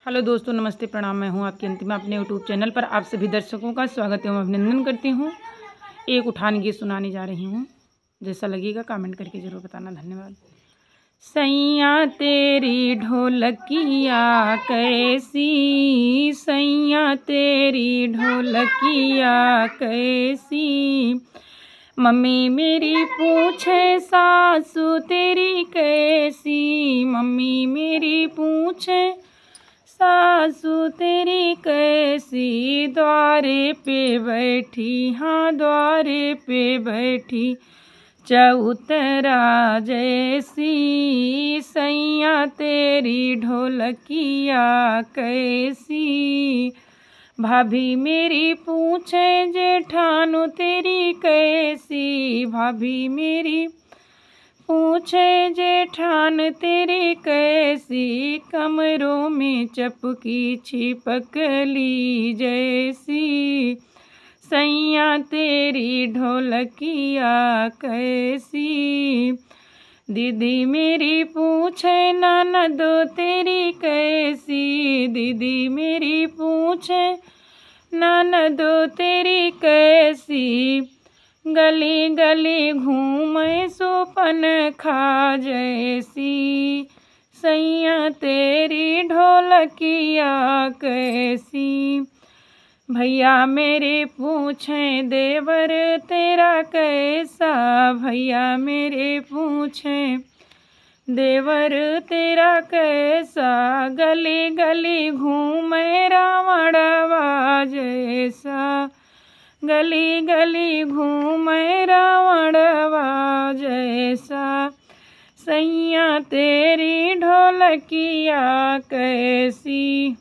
Hello दोस्तों, नमस्ते, प्रणाम। मैं हूं आपकी अंतिमा अपने यूट्यूब चैनल पर आप सभी दर्शकों का स्वागत एवं अभिनंदन करती हूं। एक उठान गीत सुनाने जा रही हूं। जैसा लगेगा कमेंट करके ज़रूर बताना। धन्यवाद। सैया तेरी ढोलकिया कैसी, सैया तेरी ढोलकिया कैसी, मम्मी मेरी पूछे सासू तेरी कैसी, मम्मी मेरी पूछे सासू तेरी कैसी, द्वारे पे बैठी, हाँ द्वारे पे बैठी, चौतरा जैसी, सैया तेरी ढोलकिया कैसी, भाभी मेरी पूछे जेठानु तेरी कैसी, भाभी मेरी पूछे जेठान तेरी कैसी, कमरों में चपकी छिपकली जैसी, सैया तेरी ढोलकिया कैसी, दीदी मेरी पूछे ननदो तेरी कैसी, दीदी मेरी पूछे ननदो तेरी कैसी, गली गली घूमे सोपन खा जैसी, सैया तेरी ढोलकिया कैसी, भैया मेरे पूछे देवर तेरा कैसा, भैया मेरे पूछे देवर तेरा कैसा, गली गली घूमे रावणवा जैसा, गली गली घूमे रावणवा जैसा, सैया तेरी ढोलकिया कैसी।